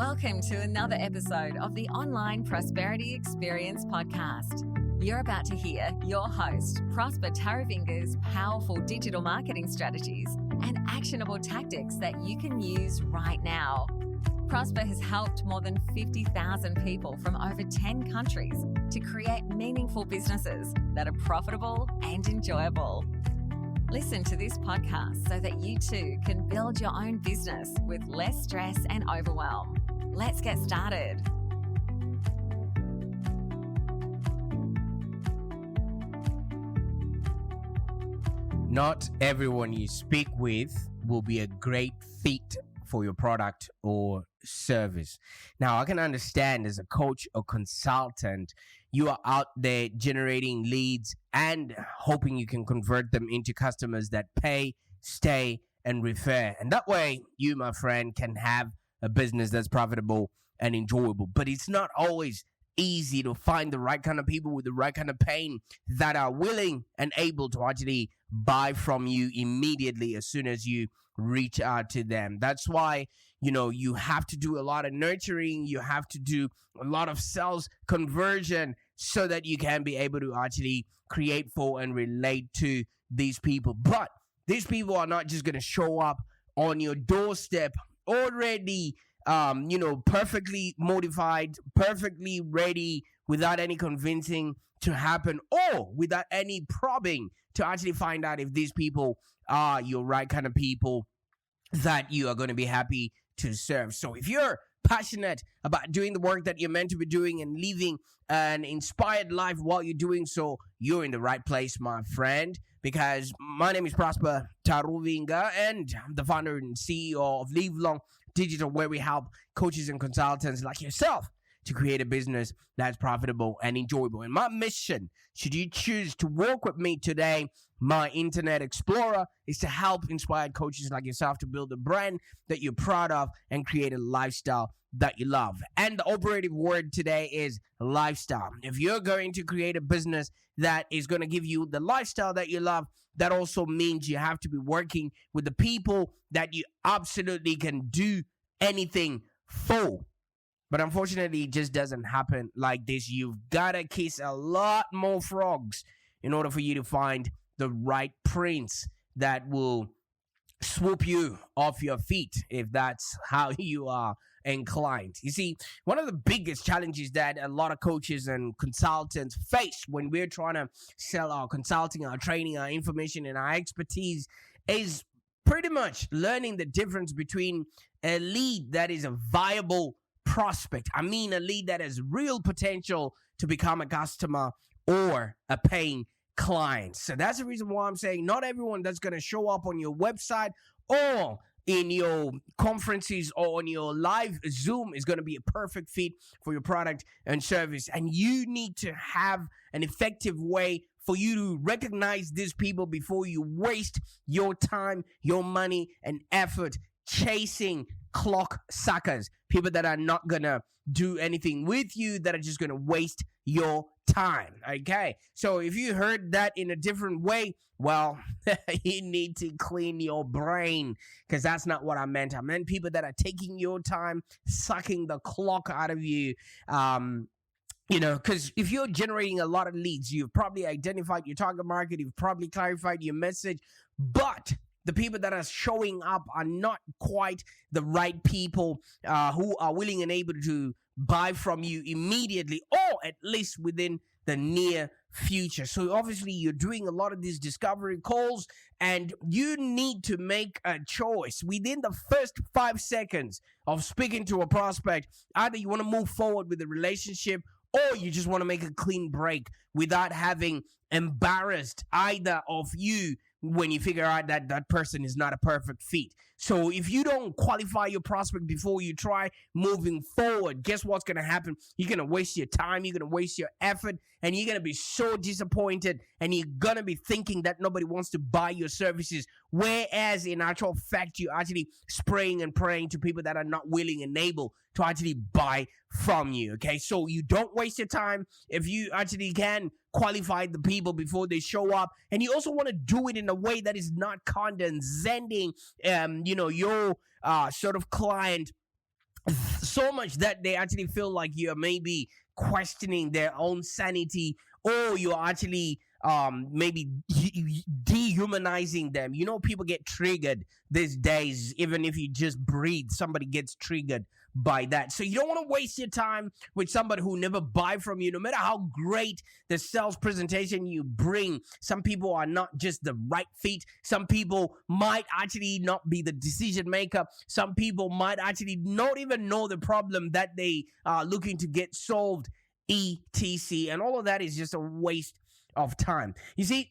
Welcome to another episode of the Online Prosperity Experience podcast. You're about to hear your host, Prosper Taravinga's powerful digital marketing strategies and actionable tactics that you can use right now. Prosper has helped more than 50,000 people from over 10 countries to create meaningful businesses that are profitable and enjoyable. Listen to this podcast so that you too can build your own business with less stress and overwhelm. Let's get started. Not everyone you speak with will be a great fit for your product or service. Now, I can understand as a coach or consultant, you are out there generating leads and hoping you can convert them into customers that pay, stay, and refer. And that way, you, my friend, can have a business that's profitable and enjoyable. But it's not always easy to find the right kind of people with the right kind of pain that are willing and able to actually buy from you immediately as soon as you reach out to them. That's why, you have to do a lot of nurturing. You have to do a lot of sales conversion so that you can be able to actually create for and relate to these people. But these people are not just going to show up on your doorstep already, perfectly modified, perfectly ready, without any convincing to happen or without any probing to actually find out if these people are your right kind of people that you are going to be happy to serve. So if you're passionate about doing the work that you're meant to be doing and living an inspired life while you're doing so, you're in the right place, my friend, because my name is Prosper Taravinga and I'm the founder and CEO of Live Long Digital, where we help coaches and consultants like yourself to create a business that's profitable and enjoyable. And my mission, should you choose to work with me today, my Internet Explorer, is to help inspired coaches like yourself to build a brand that you're proud of and create a lifestyle that you love. And the operative word today is lifestyle. If you're going to create a business that is going to give you the lifestyle that you love, that also means you have to be working with the people that you absolutely can do anything for. But unfortunately, it just doesn't happen like this. You've got to kiss a lot more frogs in order for you to find the right prince that will swoop you off your feet, if that's how you are inclined. You see, one of the biggest challenges that a lot of coaches and consultants face when we're trying to sell our consulting, our training, our information, and our expertise is pretty much learning the difference between a lead that is a viable prospect. I mean, a lead that has real potential to become a customer or a paying client. So that's the reason why I'm saying not everyone that's going to show up on your website or in your conferences or on your live Zoom is going to be a perfect fit for your product and service. And you need to have an effective way for you to recognize these people before you waste your time, your money, and effort chasing clock suckers, people that are not gonna do anything with you, that are just gonna waste your time. Okay, so if you heard that in a different way, well, you need to clean your brain, because that's not what I meant. I meant people that are taking your time, sucking the clock out of you. Because if you're generating a lot of leads, you've probably identified your target market, you've probably clarified your message, but the people that are showing up are not quite the right people who are willing and able to buy from you immediately, or at least within the near future. So obviously you're doing a lot of these discovery calls and you need to make a choice within the first 5 seconds of speaking to a prospect. Either you want to move forward with the relationship or you just want to make a clean break without having embarrassed either of you when you figure out that that person is not a perfect fit. So if you don't qualify your prospect before you try moving forward, guess what's going to happen? You're going to waste your time, you're going to waste your effort, and you're going to be so disappointed, and you're going to be thinking that nobody wants to buy your services, whereas in actual fact, you're actually spraying and praying to people that are not willing and able to actually buy from you, okay? So you don't waste your time if you actually can qualify the people before they show up, and you also want to do it in a way that is not condescending, your sort of client so much that they actually feel like you're maybe questioning their own sanity, or you're actually maybe dehumanizing them. People get triggered these days. Even if you just breathe, somebody gets triggered by that. So you don't want to waste your time with somebody who never buy from you, no matter how great the sales presentation you bring. Some people are not just the right fit. Some people might actually not be the decision maker. Some people might actually not even know the problem that they are looking to get solved, etc. And all of that is just a waste of time. You see,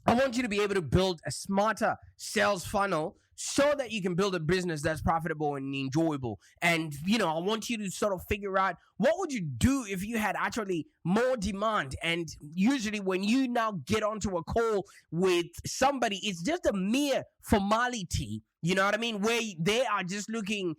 I want you to be able to build a smarter sales funnel so that you can build a business that's profitable and enjoyable. And, I want you to sort of figure out, what would you do if you had actually more demand? And usually when you now get onto a call with somebody, it's just a mere formality, you know what I mean? Where they are just looking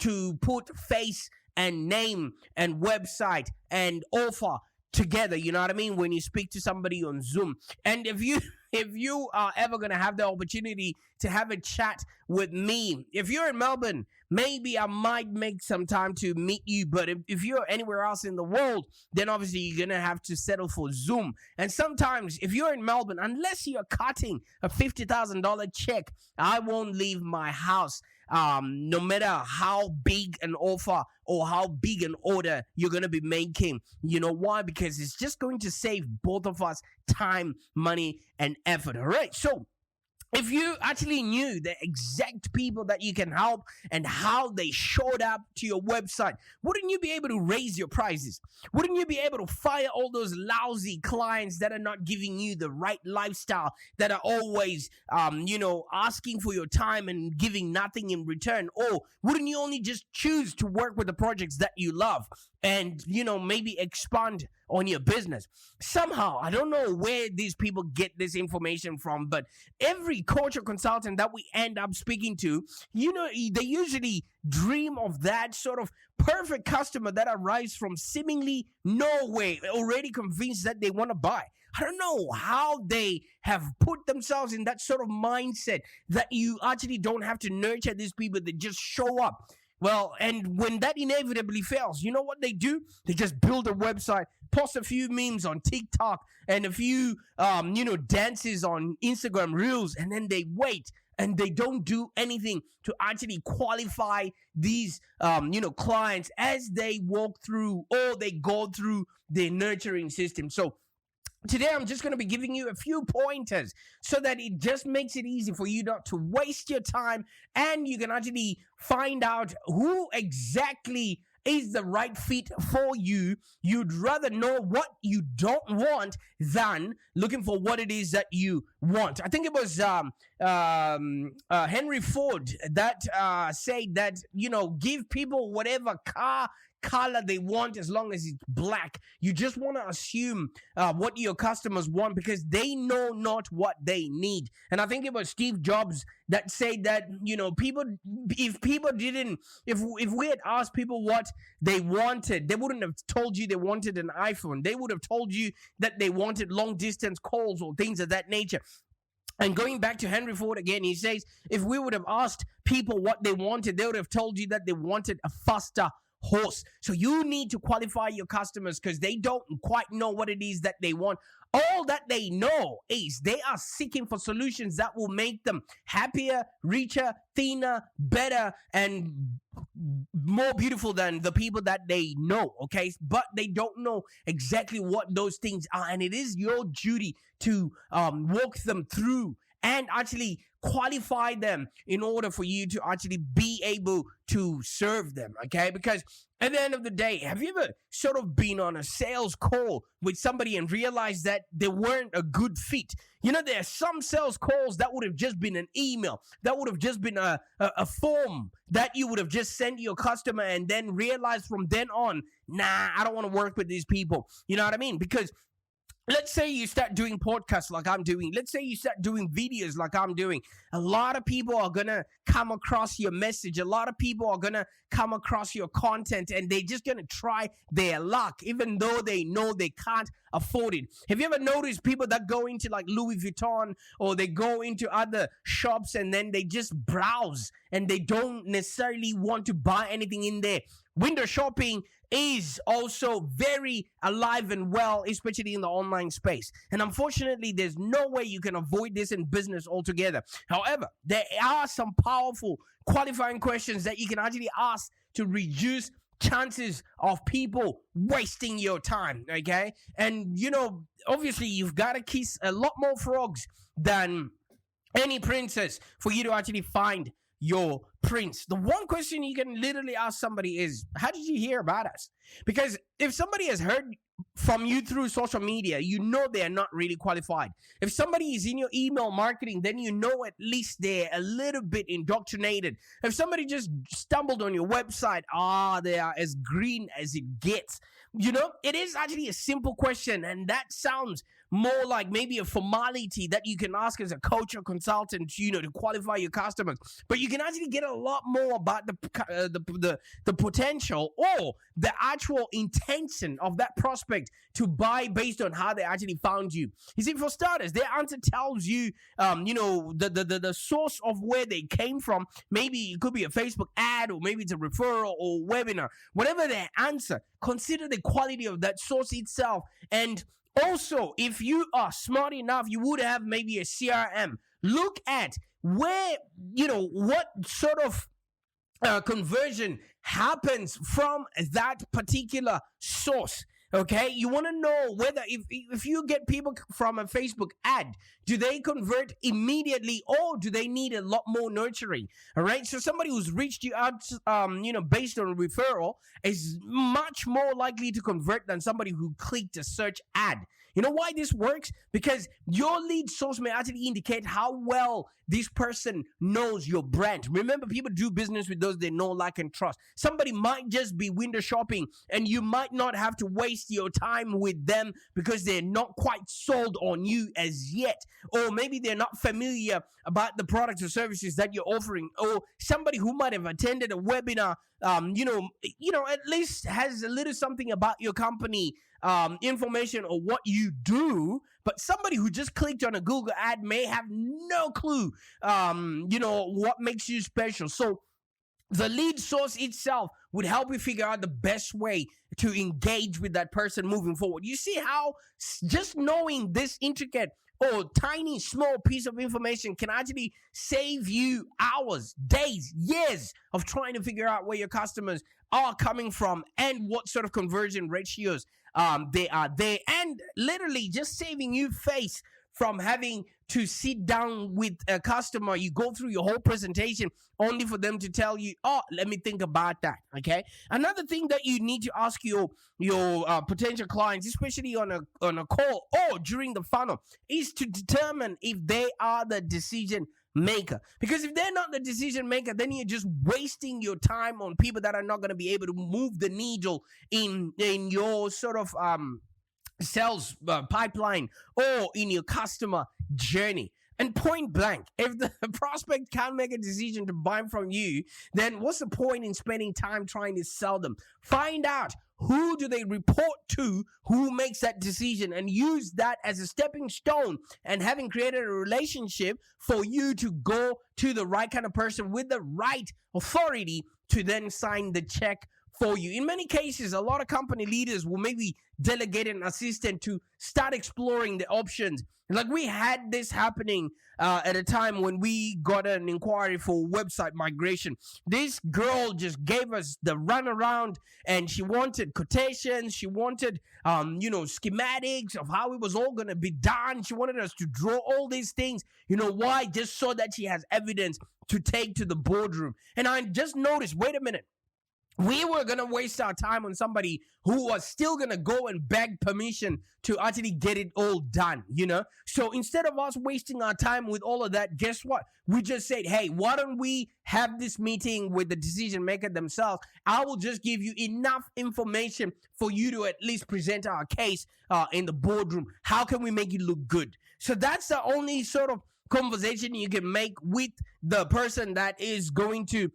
to put face and name and website and offer together, you know what I mean, when you speak to somebody on Zoom. And if you are ever going to have the opportunity to have a chat with me, if you're in Melbourne, maybe I might make some time to meet you. But if you're anywhere else in the world, then obviously you're going to have to settle for Zoom. And sometimes if you're in Melbourne, unless you're cutting a $50,000 check, I won't leave my house. No matter how big an offer or how big an order you're going to be making. You know why? Because it's just going to save both of us time, money, and effort. All right. So if you actually knew the exact people that you can help and how they showed up to your website, wouldn't you be able to raise your prices? Wouldn't you be able to fire all those lousy clients that are not giving you the right lifestyle, that are always, asking for your time and giving nothing in return? Or wouldn't you only just choose to work with the projects that you love and, maybe expand on your business? Somehow, I don't know where these people get this information from, but every coach or consultant that we end up speaking to, they usually dream of that sort of perfect customer that arrives from seemingly nowhere, already convinced that they want to buy. I don't know how they have put themselves in that sort of mindset that you actually don't have to nurture these people, they just show up. Well, and when that inevitably fails, you know what they do? They just build a website, post a few memes on TikTok and a few, dances on Instagram Reels, and then they wait and they don't do anything to actually qualify these, clients as they walk through or they go through their nurturing system. So today, I'm just going to be giving you a few pointers so that it just makes it easy for you not to waste your time, and you can actually find out who exactly is the right fit for you. You'd rather know what you don't want than looking for what it is that you want. I think it was Henry Ford that said that, give people whatever color they want as long as it's black. You just want to assume what your customers want because they know not what they need. And I think it was Steve Jobs that said that, if we had asked people what they wanted, they wouldn't have told you they wanted an iPhone. They would have told you that they wanted long distance calls or things of that nature. And going back to Henry Ford again, he says, if we would have asked people what they wanted, they would have told you that they wanted a faster horse. So you need to qualify your customers because they don't quite know what it is that they want. All that they know is they are seeking for solutions that will make them happier, richer, thinner, better, and more beautiful than the people that they know, okay? But they don't know exactly what those things are, and it is your duty to walk them through and actually qualify them in order for you to actually be able to serve them, okay? Because at the end of the day, have you ever sort of been on a sales call with somebody and realized that they weren't a good fit? There are some sales calls that would have just been an email, that would have just been a form that you would have just sent your customer and then realized from then on, nah, I don't want to work with these people. You know what I mean? Because let's say you start doing podcasts like I'm doing. Let's say you start doing videos like I'm doing. A lot of people are going to come across your message. A lot of people are going to come across your content, and they're just going to try their luck, even though they know they can't afford it. Have you ever noticed people that go into like Louis Vuitton, or they go into other shops and then they just browse and they don't necessarily want to buy anything in there? Window shopping is also very alive and well, especially in the online space. And unfortunately, there's no way you can avoid this in business altogether. However, there are some powerful qualifying questions that you can actually ask to reduce chances of people wasting your time, okay? And, obviously, you've got to kiss a lot more frogs than any princess for you to actually find your prince. The one question you can literally ask somebody is, how did you hear about us? Because if somebody has heard from you through social media, you know they are not really qualified. If somebody is in your email marketing, then you know at least they're a little bit indoctrinated. If somebody just stumbled on your website, they are as green as it gets. It is actually a simple question, and that sounds more like maybe a formality that you can ask as a coach or consultant, to qualify your customers. But you can actually get a lot more about the potential or the actual intention of that prospect to buy based on how they actually found you. You see, for starters, their answer tells you, the source of where they came from. Maybe it could be a Facebook ad, or maybe it's a referral or webinar. Whatever their answer, consider the quality of that source itself. And also, if you are smart enough, you would have maybe a CRM. Look at where, what sort of conversion happens from that particular source. Okay, you want to know whether if you get people from a Facebook ad, do they convert immediately, or do they need a lot more nurturing? All right, so somebody who's reached you out, based on a referral is much more likely to convert than somebody who clicked a search ad. You know why this works? Because your lead source may actually indicate how well this person knows your brand. Remember, people do business with those they know, like, and trust. Somebody might just be window shopping, and you might not have to waste your time with them because they're not quite sold on you as yet. Or maybe they're not familiar about the products or services that you're offering. Or somebody who might have attended a webinar, at least has a little something about your company, information or what you do. But somebody who just clicked on a Google ad may have no clue, what makes you special. So the lead source itself would help you figure out the best way to engage with that person moving forward. You see how just knowing this intricate or tiny, small piece of information can actually save you hours, days, years of trying to figure out where your customers are coming from and what sort of conversion ratios they are there, and literally just saving you face from having to sit down with a customer. You go through your whole presentation only for them to tell you, let me think about that. Okay. Another thing that you need to ask your potential clients, especially on a call or during the funnel, is to determine if they are the decision maker. Because if they're not the decision maker, then you're just wasting your time on people that are not going to be able to move the needle in your sort of sales pipeline or in your customer journey. And point blank, if the prospect can't make a decision to buy from you, then what's the point in spending time trying to sell them? Find out who do they report to, who makes that decision, and use that as a stepping stone, and having created a relationship for you to go to the right kind of person with the right authority to then sign the check for you. In many cases, a lot of company leaders will maybe delegate an assistant to start exploring the options. Like we had this happening at a time when we got an inquiry for website migration. This girl just gave us the runaround, and she wanted quotations. She wanted, schematics of how it was all going to be done. She wanted us to draw all these things. You know why? Just so that she has evidence to take to the boardroom. And I just noticed, wait a minute. we were going to waste our time on somebody who was still going to go and beg permission to actually get it all done, So instead of us wasting our time with all of that, guess what? We just said, hey, why don't we have this meeting with the decision maker themselves? I will just give you enough information for you to at least present our case in the boardroom. How can we make it look good? So that's the only sort of conversation you can make with the person that is going to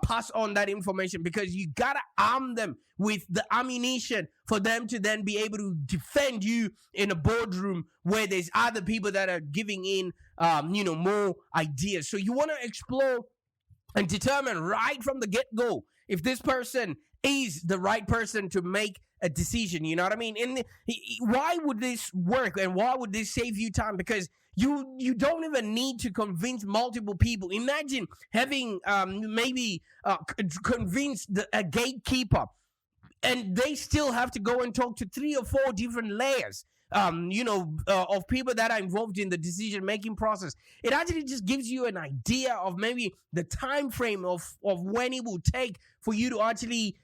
pass on that information, because you gotta arm them with the ammunition for them to then be able to defend you in a boardroom where there's other people that are giving in, more ideas. So you want to explore and determine right from the get-go if this person is the right person to make a decision. You know what I mean? And why would this work, and why would this save you time? Because you don't even need to convince multiple people. Imagine having convince a gatekeeper, and they still have to go and talk to 3 or 4 different layers of people that are involved in the decision-making process. It actually just gives you an idea of maybe the time frame of when it will take for you to actually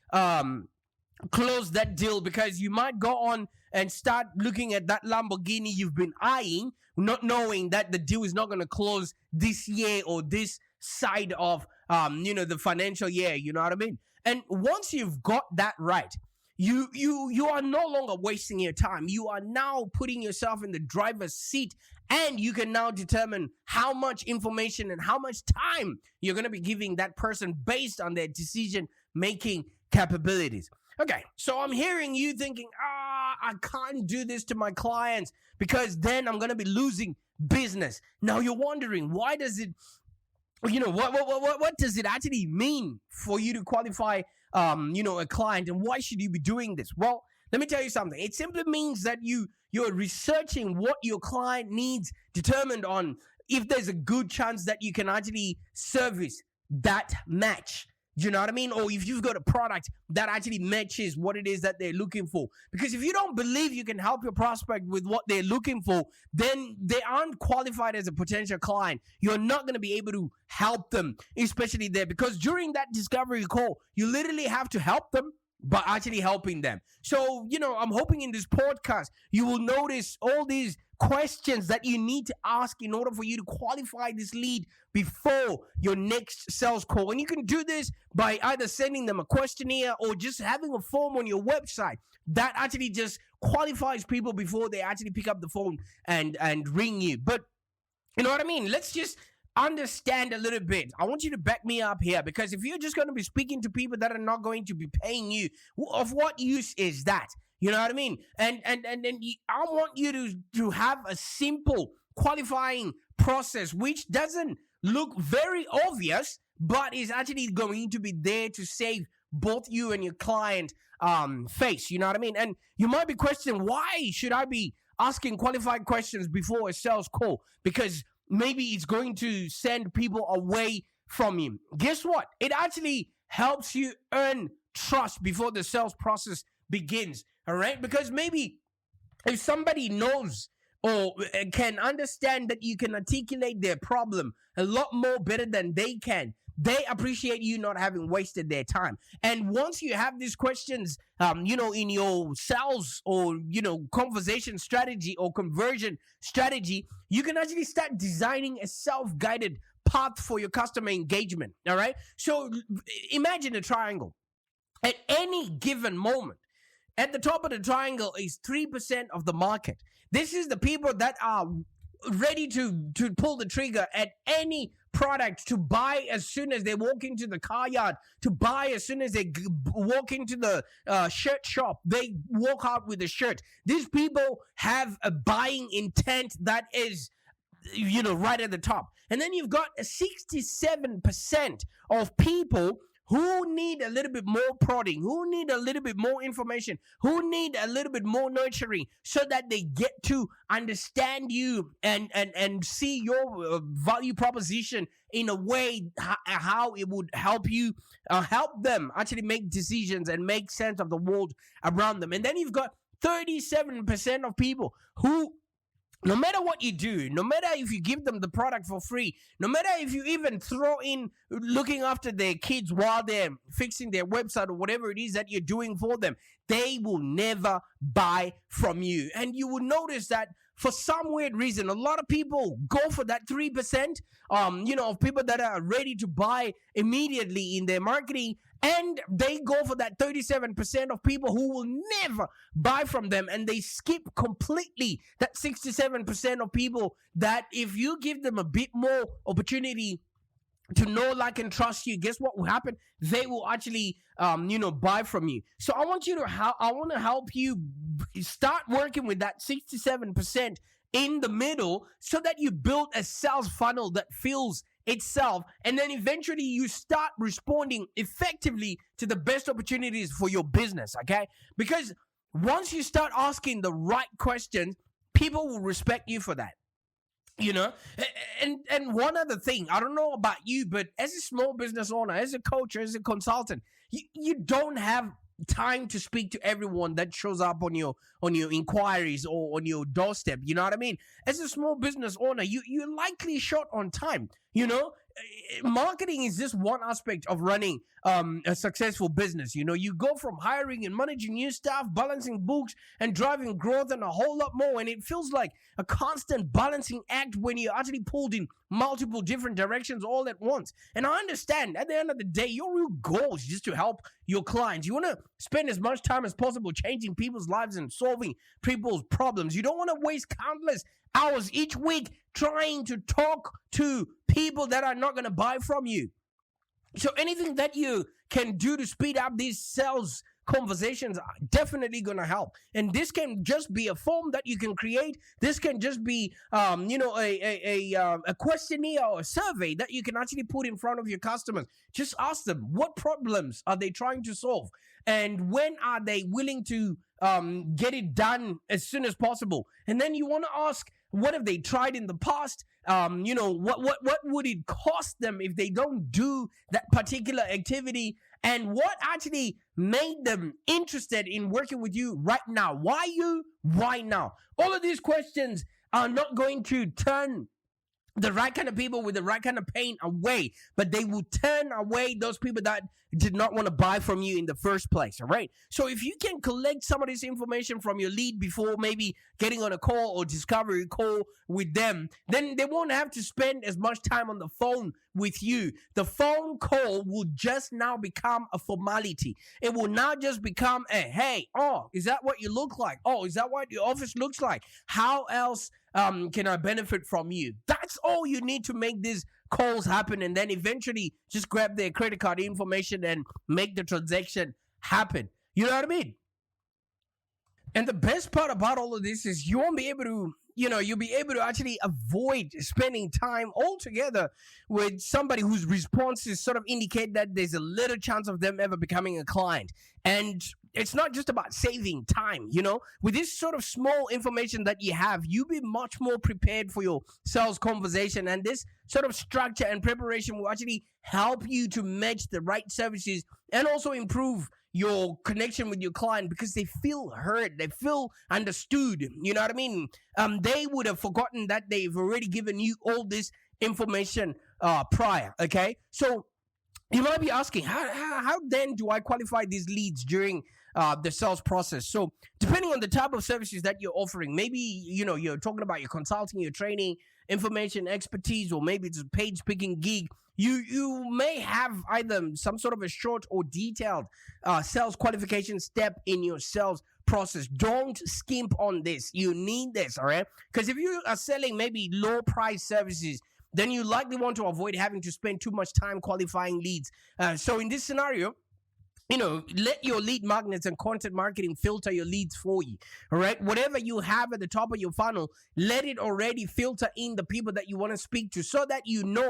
close that deal, because you might go on and start looking at that Lamborghini you've been eyeing, not knowing that the deal is not going to close this year or this side of the financial year. You know what I mean? And once you've got that right, you are no longer wasting your time. You are now putting yourself in the driver's seat, and you can now determine how much information and how much time you're going to be giving that person based on their decision-making capabilities. Okay, so I'm hearing you thinking, I can't do this to my clients because then I'm going to be losing business. Now you're wondering, why does it, what does it actually mean for you to qualify, a client, and why should you be doing this? Well, let me tell you something. It simply means that you're researching what your client needs, determined on if there's a good chance that you can actually service that match. You know what I mean? Or if you've got a product that actually matches what it is that they're looking for. Because if you don't believe you can help your prospect with what they're looking for, then they aren't qualified as a potential client. You're not going to be able to help them, especially there. Because during that discovery call, you literally have to help them by actually helping them. So, I'm hoping in this podcast, you will notice all these questions that you need to ask in order for you to qualify this lead before your next sales call. And you can do this by either sending them a questionnaire or just having a form on your website that actually just qualifies people before they actually pick up the phone and ring you. But you know what I mean? Let's just understand a little bit. I want you to back me up here, because if you're just going to be speaking to people that are not going to be paying you, of what use is that? You know what I mean? And I want you to have a simple qualifying process which doesn't look very obvious, but is actually going to be there to save both you and your client face. You know what I mean? And you might be questioning, why should I be asking qualified questions before a sales call? Because maybe it's going to send people away from you. Guess what? It actually helps you earn trust before the sales process begins. All right? Because maybe if somebody knows or can understand that you can articulate their problem a lot more better than they can, they appreciate you not having wasted their time. And once you have these questions, in your sales or, conversation strategy or conversion strategy, you can actually start designing a self-guided path for your customer engagement. All right? So imagine a triangle. At any given moment, at the top of the triangle is 3% of the market. This is the people that are ready to pull the trigger at any product, to buy as soon as they walk into the car yard, to buy as soon as they walk into the shirt shop. They walk out with a shirt. These people have a buying intent that is, right at the top. And then you've got 67% of people who need a little bit more prodding, who need a little bit more information, who need a little bit more nurturing, so that they get to understand you and see your value proposition in a way how it would help you, help them actually make decisions and make sense of the world around them. And then you've got 37% of people who No matter what you do, no matter if you give them the product for free, no matter if you even throw in looking after their kids while they're fixing their website or whatever it is that you're doing for them, they will never buy from you. And you will notice that for some weird reason, a lot of people go for that 3%, of people that are ready to buy immediately in their marketing, and they go for that 37% of people who will never buy from them, and they skip completely that 67% of people that if you give them a bit more opportunity to know, like, and trust you, guess what will happen? They will actually, buy from you. So I want to help you start working with that 67% in the middle, so that you build a sales funnel that fills itself, and then eventually you start responding effectively to the best opportunities for your business. Okay, because once you start asking the right questions, people will respect you for that. And one other thing, I don't know about you, but as a small business owner, as a coach, as a consultant, you don't have time to speak to everyone that shows up on your inquiries or on your doorstep. You know what I mean? As a small business owner, you're likely short on time. Marketing is just one aspect of running a successful business. You go from hiring and managing new staff, balancing books, and driving growth, and a whole lot more. And it feels like a constant balancing act when you're actually pulled in multiple different directions all at once. And I understand, at the end of the day, your real goal is just to help your clients. You want to spend as much time as possible changing people's lives and solving people's problems. You don't want to waste countless hours each week trying to talk to people that are not going to buy from you. So anything that you can do to speed up these sales conversations are definitely going to help. And this can just be a form that you can create. This can just be, a questionnaire or a survey that you can actually put in front of your customers. Just ask them, what problems are they trying to solve? And when are they willing to get it done as soon as possible? And then you want to ask, what have they tried in the past? What would it cost them if they don't do that particular activity? And what actually made them interested in working with you right now? Why you? Why now? All of these questions are not going to turn the right kind of people with the right kind of pain away, but they will turn away those people that did not want to buy from you in the first place. All right. So if you can collect some of this information from your lead before maybe getting on a call or discovery call with them, then they won't have to spend as much time on the phone with you. The phone call will just now become a formality. It will now just become a, hey, oh, is that what you look like? Oh, is that what your office looks like? How else can I benefit from you? That's all you need to make these calls happen, and then eventually just grab their credit card information and make the transaction happen. You know what I mean? And the best part about all of this is you won't be able to, you'll be able to actually avoid spending time altogether with somebody whose responses sort of indicate that there's a little chance of them ever becoming a client. And it's not just about saving time, with this sort of small information that you have, you'll be much more prepared for your sales conversation. And this sort of structure and preparation will actually help you to match the right services and also improve your connection with your client, because they feel heard, they feel understood. You know what I mean? They would have forgotten that they've already given you all this information prior. Okay, so you might be asking, how then do I qualify these leads during the sales process? So depending on the type of services that you're offering, maybe you're talking about your consulting, your training, information, expertise, or maybe it's a page picking gig. You may have either some sort of a short or detailed sales qualification step in your sales process. Don't skimp on this. You need this, all right? Because if you are selling maybe low price services, then you likely want to avoid having to spend too much time qualifying leads. So in this scenario, let your lead magnets and content marketing filter your leads for you. All right. Whatever you have at the top of your funnel, let it already filter in the people that you want to speak to, so that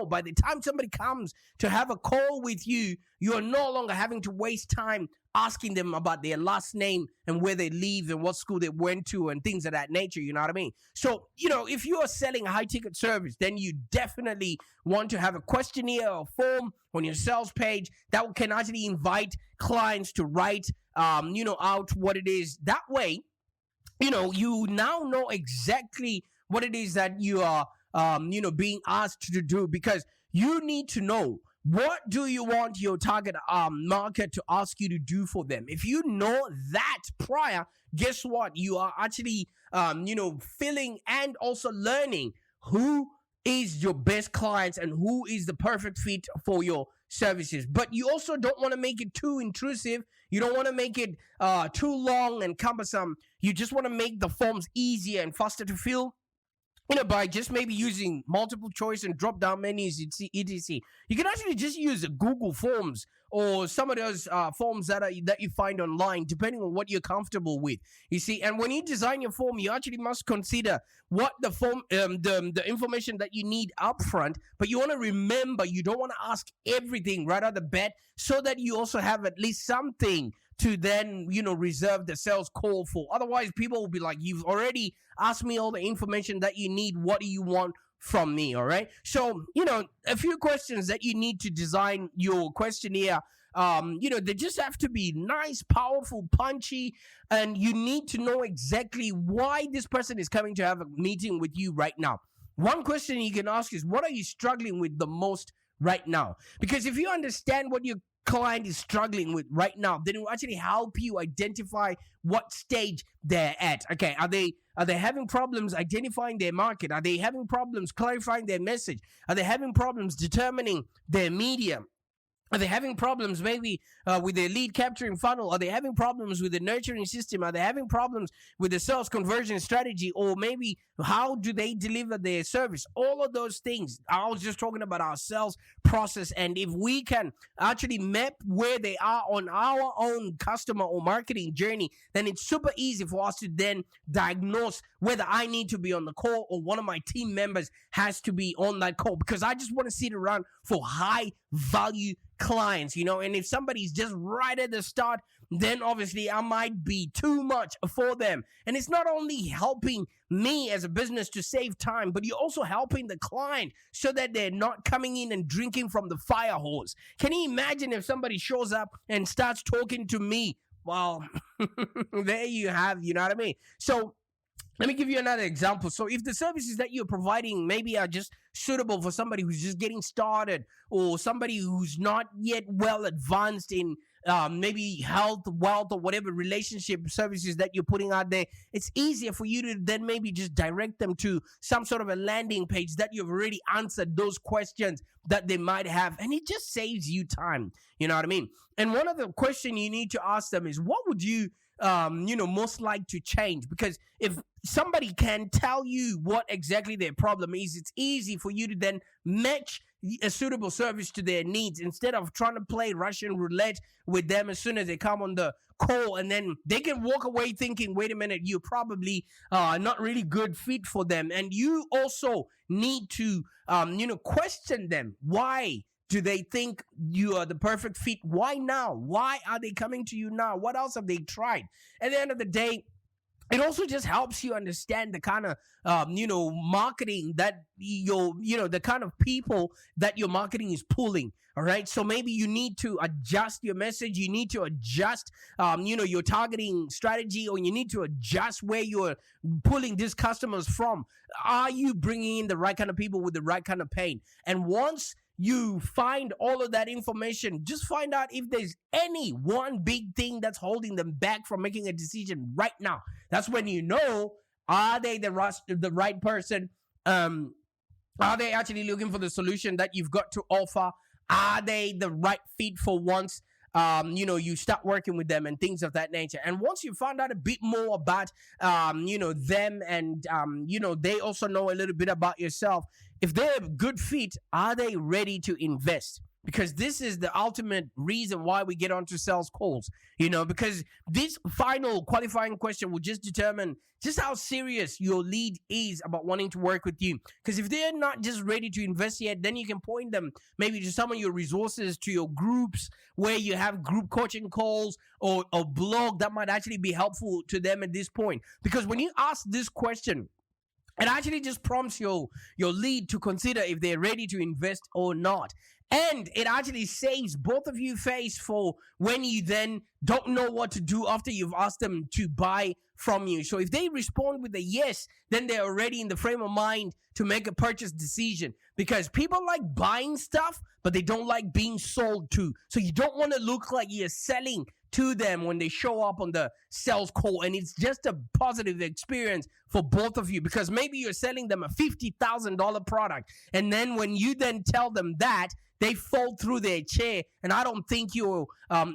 by the time somebody comes to have a call with you, you are no longer having to waste time asking them about their last name and where they live and what school they went to and things of that nature. You know what I mean? So, if you are selling a high ticket service, then you definitely want to have a questionnaire or form on your sales page that can actually invite clients to write, out what it is. That way, you now know exactly what it is that you are, being asked to do, because you need to know what do you want your target market to ask you to do for them. If you know that prior, guess what? You are actually, feeling and also learning who is your best clients and who is the perfect fit for your services. But you also don't want to make it too intrusive. You don't want to make it too long and cumbersome. You just want to make the forms easier and faster to fill, by just maybe using multiple choice and drop down menus, etc. You can actually just use Google Forms or some of those forms that you find online, depending on what you're comfortable with. You see, and when you design your form, you actually must consider what the form, the information that you need upfront. But you want to remember, you don't want to ask everything right out of the bat, so that you also have at least something to then, reserve the sales call for. Otherwise, people will be like, you've already asked me all the information that you need. What do you want from me? All right. So, a few questions that you need to design your questionnaire. They just have to be nice, powerful, punchy, and you need to know exactly why this person is coming to have a meeting with you right now. One question you can ask is, what are you struggling with the most right now? Because if you understand what your client is struggling with right now, then it will actually help you identify what stage they're at. Okay, are they having problems identifying their market? Are they having problems clarifying their message? Are they having problems determining their media? Are they having problems maybe with their lead capturing funnel? Are they having problems with the nurturing system? Are they having problems with the sales conversion strategy? Or maybe how do they deliver their service? All of those things. I was just talking about our sales process. And if we can actually map where they are on our own customer or marketing journey, then it's super easy for us to then diagnose whether I need to be on the call or one of my team members has to be on that call, because I just want to sit around for high value clients, and if somebody's just right at the start, then obviously I might be too much for them. And it's not only helping me as a business to save time, but you're also helping the client so that they're not coming in and drinking from the fire hose. Can you imagine if somebody shows up and starts talking to me? Well, there you have, you know what I mean? So let me give you another example. So if the services that you're providing maybe are just suitable for somebody who's just getting started, or somebody who's not yet well advanced in maybe health, wealth, or whatever relationship services that you're putting out there, it's easier for you to then maybe just direct them to some sort of a landing page that you've already answered those questions that they might have. And it just saves you time. You know what I mean? And one of the questions you need to ask them is, what would you most like to change? Because if somebody can tell you what exactly their problem is, it's easy for you to then match a suitable service to their needs, instead of trying to play Russian roulette with them as soon as they come on the call, and then they can walk away thinking, wait a minute, you're probably not really good fit for them. And you also need to question them. Why do they think you are the perfect fit? Why now? Why are they coming to you now? What else have they tried? At the end of the day, it also just helps you understand the kind of, marketing that the kind of people that your marketing is pulling. All right. So maybe you need to adjust your message. You need to adjust, your targeting strategy, or you need to adjust where you're pulling these customers from. Are you bringing in the right kind of people with the right kind of pain? And once you find all of that information, just find out if there's any one big thing that's holding them back from making a decision right now. That's when you know, are they the right person? Are they actually looking for the solution that you've got to offer? Are they the right fit for once you start working with them, and things of that nature? And once you find out a bit more about them, and they also know a little bit about yourself, if they're a good fit, are they ready to invest? Because this is the ultimate reason why we get onto sales calls, because this final qualifying question will just determine just how serious your lead is about wanting to work with you. Because if they're not just ready to invest yet, then you can point them maybe to some of your resources, to your groups where you have group coaching calls, or a blog that might actually be helpful to them at this point. Because when you ask this question, It actually just prompts your lead to consider if they're ready to invest or not. And it actually saves both of you face for when you then don't know what to do after you've asked them to buy from you. So if they respond with a yes, then they're already in the frame of mind to make a purchase decision, because people like buying stuff, but they don't like being sold to. So you don't want to look like you're selling to them when they show up on the sales call, and it's just a positive experience for both of you, because maybe you're selling them a $50,000 product, and then when you then tell them that, they fall through their chair, and I don't think your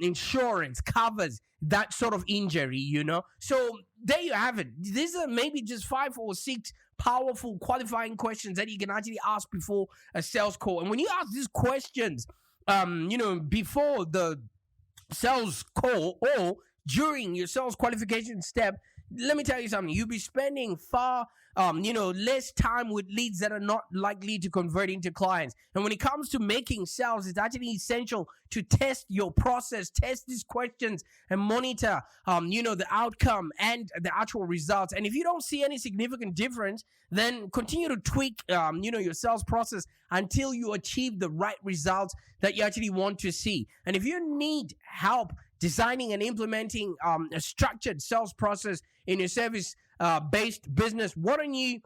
insurance covers that sort of injury, you know. So there you have it. These are maybe just 5 or 6 powerful qualifying questions that you can actually ask before a sales call. And when you ask these questions, before the sales call or during your sales qualification step, let me tell you something. You'll be spending far less time with leads that are not likely to convert into clients. And when it comes to making sales, it's actually essential to test your process, test these questions, and monitor the outcome and the actual results. And if you don't see any significant difference, then continue to tweak your sales process until you achieve the right results that you actually want to see. And if you need help designing and implementing a structured sales process in your service based business, why don't you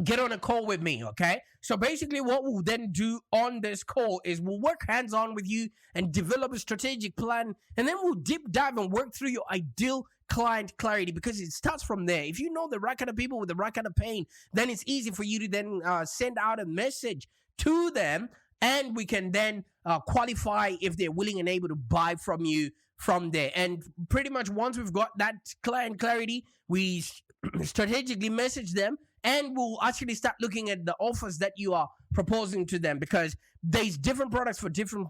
get on a call with me, okay? So basically what we'll then do on this call is we'll work hands-on with you and develop a strategic plan, and then we'll deep dive and work through your ideal client clarity, because it starts from there. If you know the right kind of people with the right kind of pain, then it's easy for you to then send out a message to them, and we can then qualify if they're willing and able to buy from you from there. And pretty much once we've got that client clarity, we strategically message them, and we'll actually start looking at the offers that you are proposing to them, because there's different products for different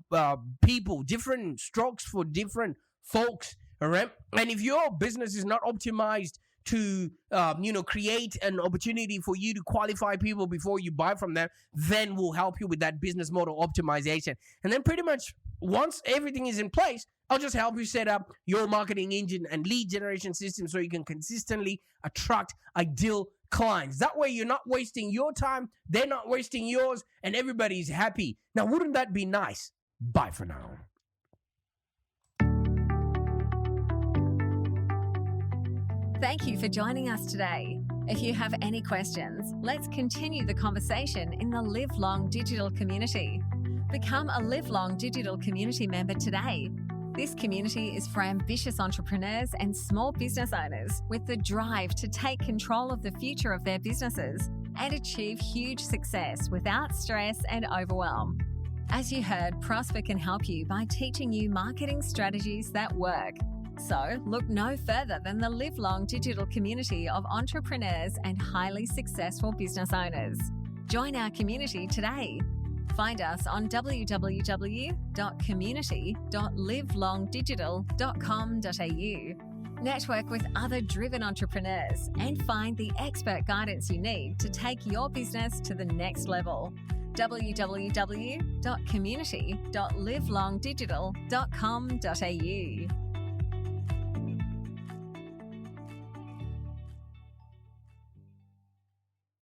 people, different strokes for different folks, all right? And if your business is not optimized to create an opportunity for you to qualify people before you buy from them, then we'll help you with that business model optimization. And then pretty much once everything is in place, I'll just help you set up your marketing engine and lead generation system so you can consistently attract ideal clients. That way you're not wasting your time, they're not wasting yours, and everybody's happy. Now, wouldn't that be nice? Bye for now. Thank you for joining us today. If you have any questions, let's continue the conversation in the Live Long Digital community. Become a Live Long Digital community member today. This community is for ambitious entrepreneurs and small business owners with the drive to take control of the future of their businesses and achieve huge success without stress and overwhelm. As you heard, Prosper can help you by teaching you marketing strategies that work. So look no further than the Live Long Digital community of entrepreneurs and highly successful business owners. Join our community today. Find us on www.community.livelongdigital.com.au. Network with other driven entrepreneurs and find the expert guidance you need to take your business to the next level. www.community.livelongdigital.com.au